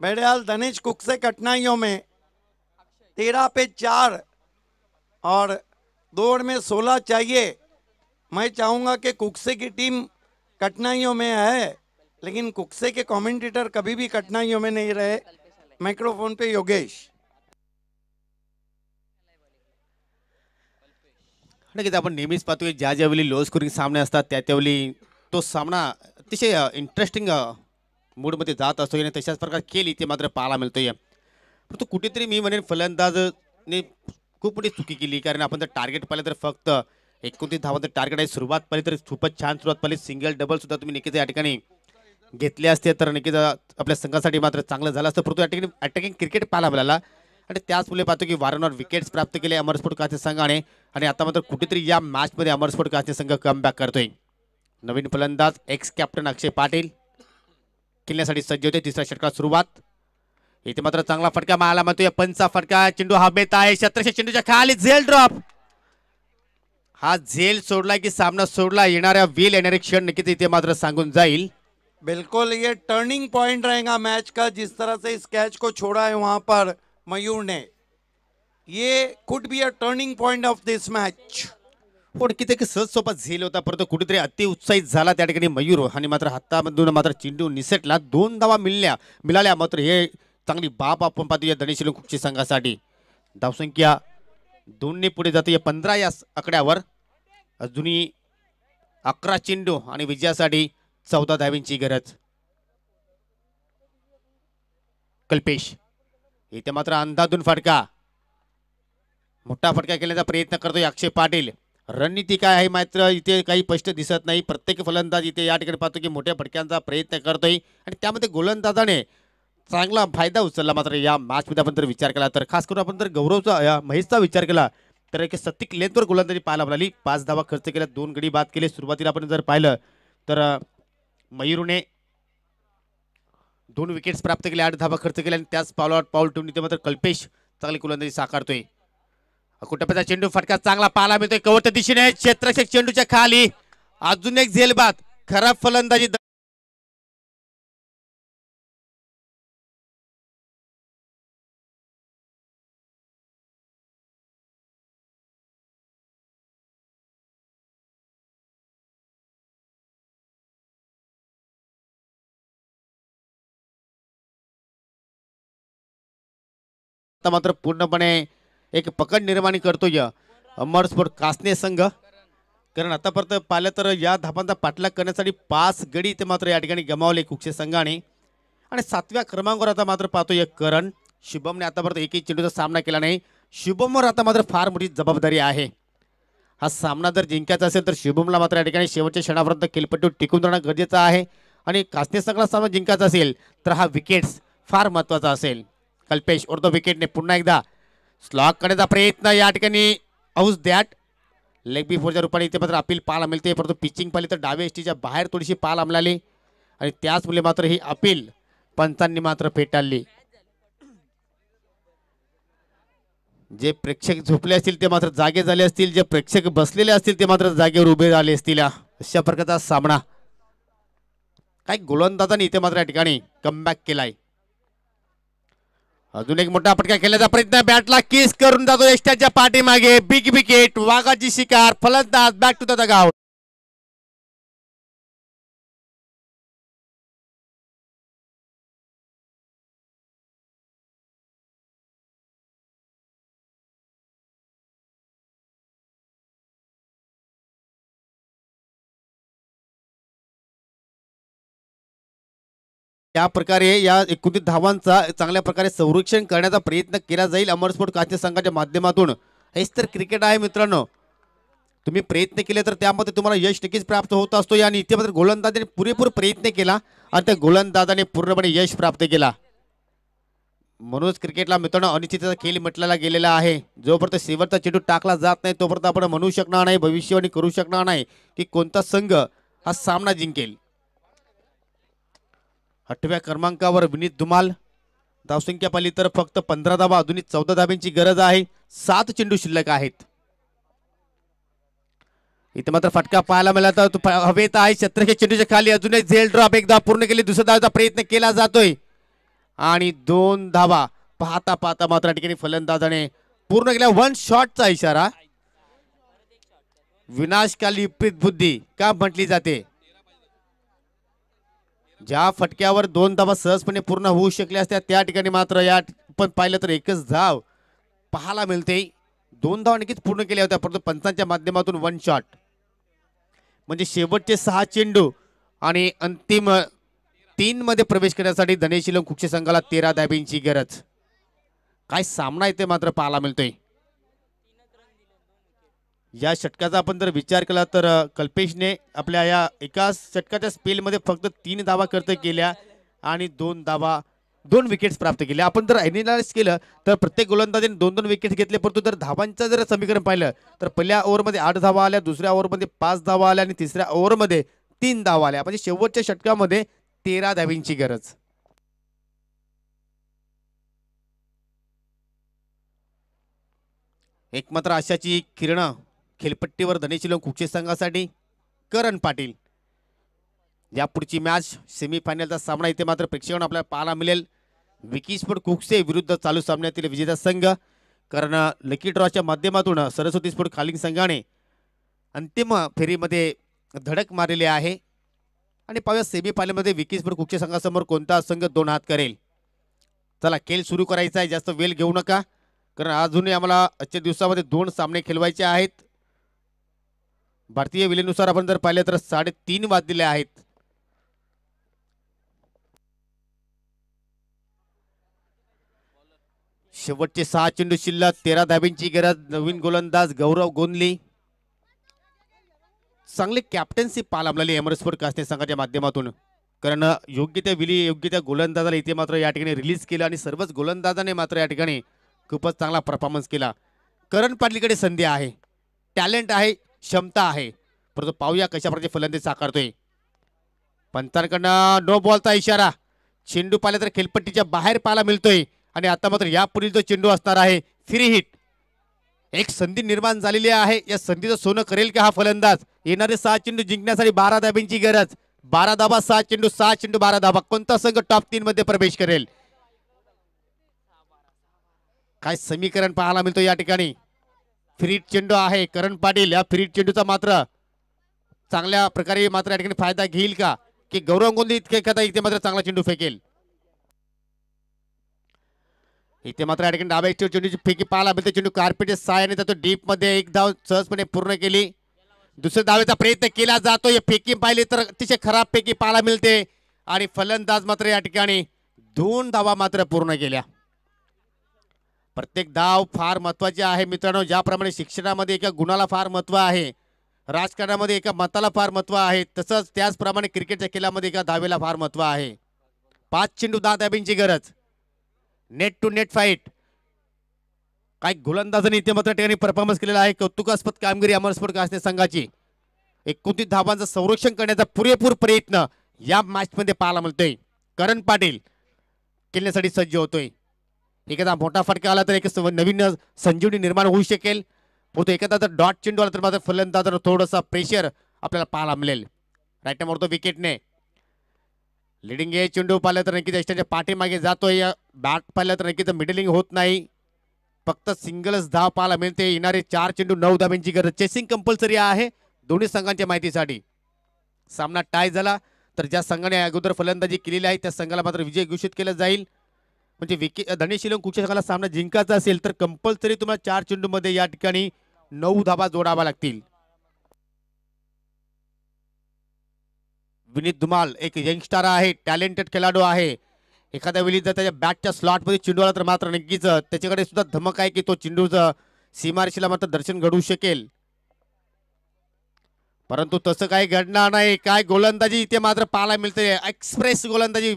C: बहरहाल धनेश कुक से कठिनाइयों में 13 पे 4 और 2 ओवर में 16 चाहिए। मैं चाहूंगा कि कुक्से की टीम कठिनाइयों में है, लेकिन कुक्से के कमेंटेटर कभी भी कठिनाइयों में नहीं रहे। माइक्रोफोन पे योगेश।
A: नक्कीच आपण नेहमीच पाहतोय ज्या ज्यावेळी लो स्कोरिंग सामने असतात त्यावेळी तो सामना अतिशय इंटरेस्टिंग मूडमध्ये जात असतो आणि तशाच प्रकारे खेळ इथे मात्र पाहायला मिळतोय। परंतु कुठेतरी मी म्हणेन फलंदाजने खूप मोठी चुकी केली, कारण आपण जर टार्गेट पाहिलं तर फक्त 29 धावांचं टार्गेट आहे। सुरुवात पाहिली तर खूपच छान सुरुवात पाहिली, सिंगल डबल सुद्धा तुम्ही नक्कीच या ठिकाणी घेतले असते तर नक्कीच आपल्या संघासाठी मात्र चांगलं झालं असतं। परंतु या ठिकाणी अटॅकिंग क्रिकेट पाहायला मिळाला आणि त्याच मुळे पाहतो की वारंवार विकेट्स प्राप्त केले अमरस्फोट काचे संघाने आणि आता मात्र कुठेतरी या मॅचमध्ये अमरस्फोट काचे संघ कमबॅक करतोय। नवीन फलंदाज एक्स कॅप्टन अक्षय पाटील खेळण्यासाठी सज्ज होते। तिसऱ्या षटकात सुरुवात, इथे मात्र चांगला फटका मारायला मिळतोय। पंचा फटका, चेंडू हवेत आहे, शत्रक्षक चेंडूच्या खाली झेल ड्रॉप। हा झेल सोडला की सामना सोडला, येणाऱ्या वेल येणारे क्षण नक्कीच इथे मात्र सांगून जाईल।
C: बिल्कुल ये टर्निंग पॉइंट रहेगा मैच का। जिस तरह से इस कैच को छोड़ा है वहां पर मयूर ने, ये could be a turning point of this match.
A: पण किती सहज सोपा झेल होता, परंतु कुठेतरी अति उत्साहित झाला त्या ठिकाणी मयूर आणि मात्र हातामधून मात्र चेंडू निसटला. 2 धावा मिळाल्या मात्र हे चांगली बाब आपण पाहतो या धनेशिलोंग कुक्षी संघासाठी. धावसंख्या 2 पुढे जाते 15 या आकड्यावर. अजूनही 11 चेंडू आणि विजयासाठी 14 धावींची गरज. कल्पेश इथे मात्र अंधाधून फटका, मोठा फटका केल्याचा प्रयत्न करतोय अक्षय पाटील. रणनीती काय आहे मात्र इथे काही स्पष्ट दिसत नाही. प्रत्येक फलंदाज इथे या ठिकाणी पाहतो की मोठ्या फटक्यांचा प्रयत्न करतोय आणि त्यामध्ये गोलंदाजाने चांगला फायदा उचलला. मात्र या मॅचमध्ये आपण जर विचार केला तर खास करून आपण जर गौरवचा महेशचा विचार केला तर एक सत्तिक लेंथवर गोलंदाजी पाहायला मिळाली. 5 धावा खर्च केल्या, 2 गडी बाद केले. सुरुवातीला आपण जर पाहिलं तर मयूरने 2 विकेट्स प्राप्त केले, 8 धावा खर्च केल्या आणि त्याच पावलावर पाऊल ठेवून इथे मात्र कल्पेश चांगली गोलंदाजी साकारतोय. कुटप्याचा चेंडू फटका चांगला पाहायला मिळतोय कव्हरच्या दिशेने, क्षेत्ररक्षक चेंडूच्या खाली. अजून एक झेलबाद, खराब फलंदाजी. आता मात्र पूर्णपणे एक पकड निर्माण करतोय अमर स्पोर्ट कासने संघ. कारण आतापर्यंत पाहिलं तर या धाबांचा पाठलाग करण्यासाठी 5 गडी ते मात्र या ठिकाणी गमावले कुक्षे संघाने. आणि 7व्या क्रमांकावर आता मात्र पाहतोय करण. शुभमने आतापर्यंत एकही चेंडूचा सामना केला नाही. शुभमवर आता मात्र फार मोठी जबाबदारी आहे. हा सामना जर जिंकायचा असेल तर शुभमला मात्र या ठिकाणी शेवटच्या क्षणापर्यंत खेळपट्टू टिकून राहणं गरजेचं आहे. आणि कासने संघाला सामना जिंकायचा असेल तर हा विकेट्स फार महत्त्वाचा असेल. कल्पेश और विकेटने पुन्हा एकदा स्लॉक करण्याचा प्रयत्न, या ठिकाणी आउट दॅट लेग बिफोरच्या रूपाने इथे मात्र अपील पाहायला मिळते. परंतु पिचिंग पाहिली तर डावे एसटीच्या बाहेर थोडीशी पाहायला मिळाली आणि त्याच मुले मात्र ही अपील पंचांनी मात्र फेटाळली. जे प्रेक्षक झोपले असतील ते मात्र जागे झाले असतील, जे प्रेक्षक बसलेले असतील ते मात्र जागेवर उभे झाले असतील. अशा प्रकारचा सामना. काही गोलंदाजांनी इथे मात्र या ठिकाणी कमबॅक केलाय. अजून एक मोठा फटका खेळण्याचा प्रयत्न, बॅटला किस करून जातो एस्टाच्या पाठीमागे. बिग विकेट, वाघाची शिकार. फलंदाज बॅक टू द डगआउट. त्या प्रकारे या 29 धावांचा चांगल्या प्रकारे संरक्षण करण्याचा प्रयत्न केला जाईल अमर स्पोर्ट काचे संघाच्या माध्यमातून. हेच तर क्रिकेट आहे मित्रांनो. तुम्ही प्रयत्न केले तर त्यामध्ये तुम्हाला यश नक्कीच प्राप्त होत असतो. आणि इथे मात्र गोलंदाजाने पुरेपूर प्रयत्न केला आणि त्या गोलंदाजाने पूर्णपणे यश प्राप्त केला. म्हणूनच क्रिकेटला मित्रांनो अनिश्चिततेचा खेळ म्हटलेला गेलेला आहे. जोपर्यंत शेवटचा चेंडू टाकला जात नाही तोपर्यंत आपण म्हणू शकणार नाही, भविष्यवाणी करू शकणार नाही की कोणता संघ हा सामना जिंकेल. 8व्या क्रमांकावर विनीत धुमाल. धावसंख्या पाहिली तर फक्त 15 धावा, अजूनही 14 धाब्यांची गरज आहे. 7 चेंडू शिल्लक आहेत. इथे मात्र फटका पाहायला मिळाला तर हवेत आहे. क्षेत्ररक्षक चेंडूच्या खाली. अजून एक झेल ड्रॉप, एक धाव पूर्ण केली. दुसऱ्या धावाचा प्रयत्न केला जातोय आणि 2 धावा. पाहता पाहता मात्र या ठिकाणी फलंदाजाने पूर्ण केल्या. 1 शॉटचा इशारा. विनाशकाली विपरीत बुद्धी का म्हटली जाते. ज्या फटक्यावर 2 धावा सहजपणे पूर्ण होऊ शकल्या असत्या त्या ठिकाणी मात्र या पण पाहिलं तर एकच धाव पाहायला मिळते. 2 धावा नक्कीच पूर्ण केल्या होत्या परंतु पंचांच्या माध्यमातून 1 शॉट. म्हणजे शेवटचे 6 चेंडू आणि अंतिम 3 मध्ये प्रवेश करण्यासाठी धनेशिलोंग कुक्षी संघाला 13 धाब्यांची गरज. काय सामना इथे मात्र पाहायला मिळतोय. या षटकाचा आपण जर विचार केला तर कल्पेशने आपल्या या एका षटकाच्या स्पेलमध्ये फक्त 3 धावा खर्च केल्या आणि 2 विकेट्स प्राप्त केल्या. आपण जर एनालाइज केलं तर प्रत्येक गोलंदाजाने 2-2 विकेट घेतले. परंतु जर धावांचं जर समीकरण पाहिलं तर पहिल्या ओव्हरमध्ये 8 धावा आल्या, दुसऱ्या ओव्हरमध्ये 5 धावा आल्या आणि तिसऱ्या ओव्हरमध्ये 3 धावा आल्या. म्हणजे शेवटच्या षटकामध्ये 13 धाव्यांची गरज. एकमात्र आशाची किरण खेळपट्टीवर धनेशिलोंग कुक्षी संघासाठी. करण पाटील. या पुढची मॅच सेमीफायनलचा सामना इथे मात्र प्रेक्षकांना आपल्याला पाहायला मिळेल. विकी स्पोर्ट कुक्षे विरुद्ध चालू सामन्यातील विजेता संघ. कारण लकी ड्रॉच्या माध्यमातून सरस्वती स्पोर्ट खालिंग संघाने अंतिम फेरीमध्ये धडक मारलेली आहे आणि पाहूया सेमीफायनलमध्ये विकीसपूर कुक्षे संघासमोर कोणता संघ 2 हात करेल. चला खेळ सुरू करायचा आहे, जास्त वेळ घेऊ नका कारण अजूनही आम्हाला आजच्या दिवसामध्ये 2 सामने खेळवायचे आहेत. भारतीय वेळेनुसार आपण जर पाहिले तर 3:30 वाजलेले आहेत. शेवटचे 6 चेंडू शिल्लक, 13 धाब्यांची गरज. नवीन गोलंदाज गौरव गोंदली. चांगली कॅप्टन्सी पाहायला मिळाली एमरस्पोर्ट कास्टे संघाच्या माध्यमातून कारण योग्य त्या गोलंदाजाला इथे मात्र या ठिकाणी रिलीज केलं आणि सर्वच गोलंदाजाने मात्र या ठिकाणी खूपच चांगला परफॉर्मन्स केला. करण पाटलीकडे संधी आहे, टॅलेंट आहे, क्षमता आहे, परंतु पाहूया कशा प्रकारे फलंदाजी साकारतोय. पंचांकडनं नो बॉलचा इशारा. चेंडू पाहिला तर खेळपट्टीच्या बाहेर पाहायला मिळतोय आणि आता मात्र यापुढील जो चेंडू असणार आहे फ्री हिट. एक संधी निर्माण झालेली आहे, या संधीचं सोनं करेल का हा फलंदाज. येणारे 6 चेंडू जिंकण्यासाठी 12 धाब्यांची गरज. 12 धाबा 6 चेंडू, 6 चेंडू 12 धाबा. कोणता संघ टॉप 3 मध्ये प्रवेश करेल, काय समीकरण पाहायला मिळतो या ठिकाणी. फ्री चेंडू आहे, करण पाटील या फ्री चेंडूचा मात्र चांगल्या प्रकारे मात्र या ठिकाणी फायदा घेईल का, की गौरव गोंदली इथे मात्र चांगला चेंडू फेकेल. इथे मात्र या ठिकाणी डाव्या चेंडूची फेकी पाहायला मिळते. चेंडू कार्पेटच्या सहाय्याने जातो डीप मध्ये, एक धाव सहजपणे पूर्ण केली. दुसऱ्या धावेचा प्रयत्न केला जातो, या फेकी पाहिली तर अतिशय खराब फेकी पाहायला मिळते आणि फलंदाज मात्र या ठिकाणी 2 धावा मात्र पूर्ण केल्या. प्रत्येक धाव फार महत्वाची आहे मित्रांनो. ज्याप्रमाणे शिक्षणामध्ये एका गुणाला फार महत्व आहे, राजकारणामध्ये एका मताला फार महत्व आहे, तसंच त्याचप्रमाणे क्रिकेटच्या खेळामध्ये एका धावेला फार महत्व आहे. 5 चेंडू 10 धाब्यांची गरज. Net to net fight. काय गोलंदाजांनी इथे मात्र ठिकाणी परफॉर्मन्स केलेला आहे. कौतुकास्पद कामगिरी अमरस्पोर्ट कास्टे संघाची. 29 धावांचं संरक्षण करण्याचा पुरेपूर प्रयत्न या मॅच मध्ये पाहायला मिळतोय. करण पाटील खेळण्यासाठी सज्ज होतोय. एखादा मोठा फटका आला तर एक नवीन संजीवनी निर्माण होऊ शकेल, परंतु एखादा जर डॉट चेंडू आला तर मात्र फलंदाजाला थोडासा प्रेशर आपल्याला पाहायला मिळेल. राईट मारतो विकेटने. लिडिंग ए चेंडू पाहिलं तर नक्कीच यष्टाच्या पाठीमागे जातोय. बॅट पाहिलं तर नक्कीच मिडलिंग होत नाही, फक्त सिंगलच धाव पाहायला मिळते. येणारे 4 चेंडू 9 धाब्यांची गरज. चेसिंग कंपल्सरी आहे दोन्ही संघांच्या माहितीसाठी. सामना टाय झाला तर ज्या संघाने अगोदर फलंदाजी केलेली आहे त्या संघाला मात्र विजय घोषित केला जाईल. म्हणजे धनेश शिलोंग कुक्षे संघाला सामना जिंकायचा असेल तर कंपल्सरी तुम्हाला 4 चेंडू मध्ये या ठिकाणी 9 धाबा जोडावा लागतील. विनीत धुमाल एक यंगस्टार आहे, टॅलेंटेड खेळाडू आहे. एखाद्या वेळी जर त्याच्या बॅटच्या स्लॉट मध्ये चेंडू आला तर मात्र नक्कीच त्याच्याकडे सुद्धा धमक आहे की तो चेंडूचं सीमारेषेला मात्र दर्शन घडवू शकेल, परंतु तसं काही घडणार नाही. काय गोलंदाजी इथे मात्र पाहायला मिळते, एक्सप्रेस गोलंदाजी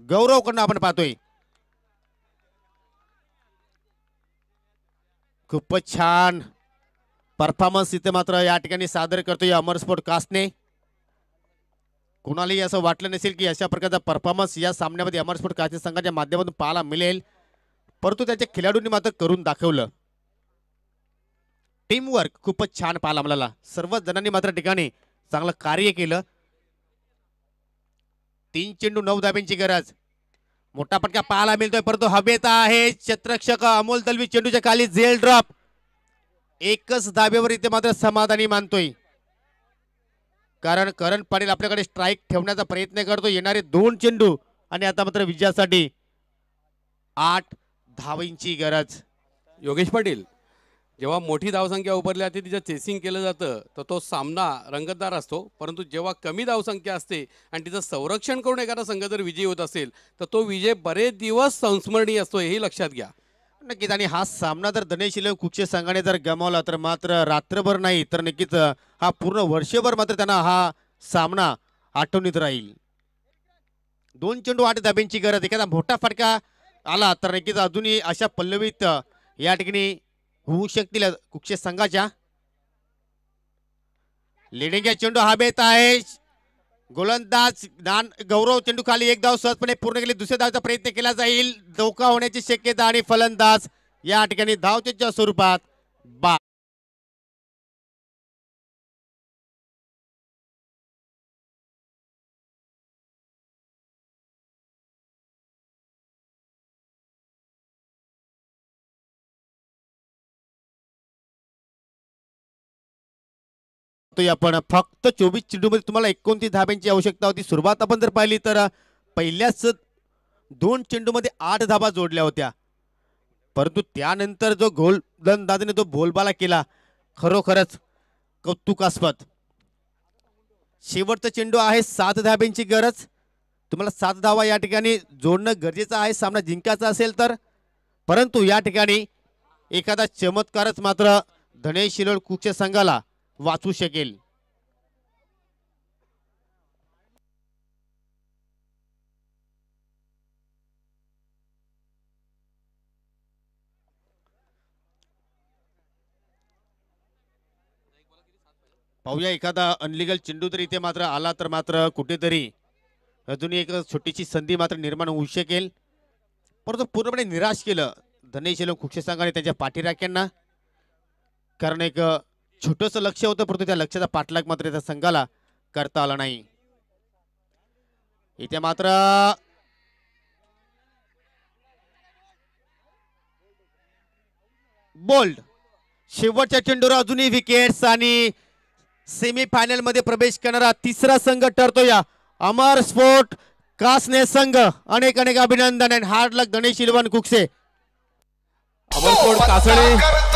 A: गौरव कडनं आपण पाहतोय. खूपच छान परफॉर्मन्स इथे मात्र या ठिकाणी सादर करतोय अमरस्पोर्ट कास्टने. कुणालाही असं वाटलं नसेल की अशा प्रकारचा परफॉर्मन्स या सामन्यामध्ये अमरस्पोर्ट कास्टे संघाच्या माध्यमातून पाहायला मिळेल, परंतु त्याच्या खेळाडूंनी मात्र करून दाखवलं. टीमवर्क खूपच छान पाहायला मिळाला. सर्वच जणांनी मात्र ठिकाणी चांगलं कार्य केलं. 3 चेंडू 9 धाब्यांची गरज. मोठा फटका पाहायला मिळतोय परंतु हवेत आहे. क्षेत्ररक्षक अमोल दलवी चेंडूच्या खाली झेल ड्रॉप. एकच धाब्यावर इथे मात्र समाधानी मानतोय, कारण करण पाटील आपल्याकडे स्ट्राईक ठेवण्याचा प्रयत्न करतो. येणारे 2 चेंडू आणि आता मात्र विजयासाठी 8 धावांची गरज.
B: योगेश पाटील, जेव्हा मोठी धावसंख्या उभारली जाते तिचं चेसिंग केलं जातं तर तो सामना रंगतदार असतो, परंतु जेव्हा कमी धावसंख्या असते आणि तिचं संरक्षण करून एखादा संघ जर विजयी होत असेल तर तो विजय बरेच दिवस संस्मरणीय असतो, हे लक्षात घ्या.
A: नक्कीच. आणि हा सामना जर धनेश शिलोंग कुक्षे संघाने जर गमावला तर मात्र रात्रभर नाही तर नक्कीच हा पूर्ण वर्षभर मात्र त्यांना हा सामना आठवणीत राहील. 2 चेंडू 8 धाब्यांची गरज. एखादा मोठा फटका आला तर नक्कीच अजूनही अशा पल्लवीत या ठिकाणी होऊ शकतील कुक्षे संघाच्या. लिडिंग चेंडू हवेत आहे. गोलंदाज गौरव चेंडू खाली, एक धाव सहजपणे पूर्ण केली. दुसऱ्या धावचा प्रयत्न केला जाईल, धोका होण्याची शक्यता आणि फलंदाज या ठिकाणी धावच्या स्वरूपात बाद. तो आपण फक्त 24 चेंडूमध्ये तुम्हाला 29 धाब्यांची आवश्यकता होती. सुरुवात आपण जर पाहिली तर पहिल्याच 2 चेंडूमध्ये 8 धाबा जोडल्या होत्या, परंतु त्यानंतर जो गोलंदाजीने जो बोलबाला केला खरोखरच कौतुकास्पद. शेवटचा चेंडू आहे 7 धाब्यांची गरज. तुम्हाला 7 धावा या ठिकाणी जोडणं गरजेचं आहे सामना जिंकायचा असेल तर, परंतु या ठिकाणी एखादा चमत्कारच मात्र धनेश शिलोड कुकच्या संघाला वाचू शकेल. पाहूया एखादा अनलिगल चेंडू जर इथे मात्र आला तर मात्र कुठेतरी अजून एक छोटीशी संधी मात्र निर्माण होऊ शकेल, परंतु पूर्णपणे निराश केलं धनेश शिलोड कुकच्या संघाने त्यांच्या पाठीराख्यांना. कारण एक छोटस लक्ष होतं, परंतु त्या लक्ष्याचा पाठलाग मात्र त्या संघाला करता आला नाही. इथे मात्र बोल्ड शेवटच्या चेंडूवर अजूनही विकेट्स आणि सेमीफायनल मध्ये प्रवेश करणारा तिसरा संघ ठरतो या अमर स्पोर्ट कासने संघ. अनेक अनेक अभिनंदन आणि हार्ड लक धनेश शिलवान कुकसे.
B: अमर स्पोर्ट कासणे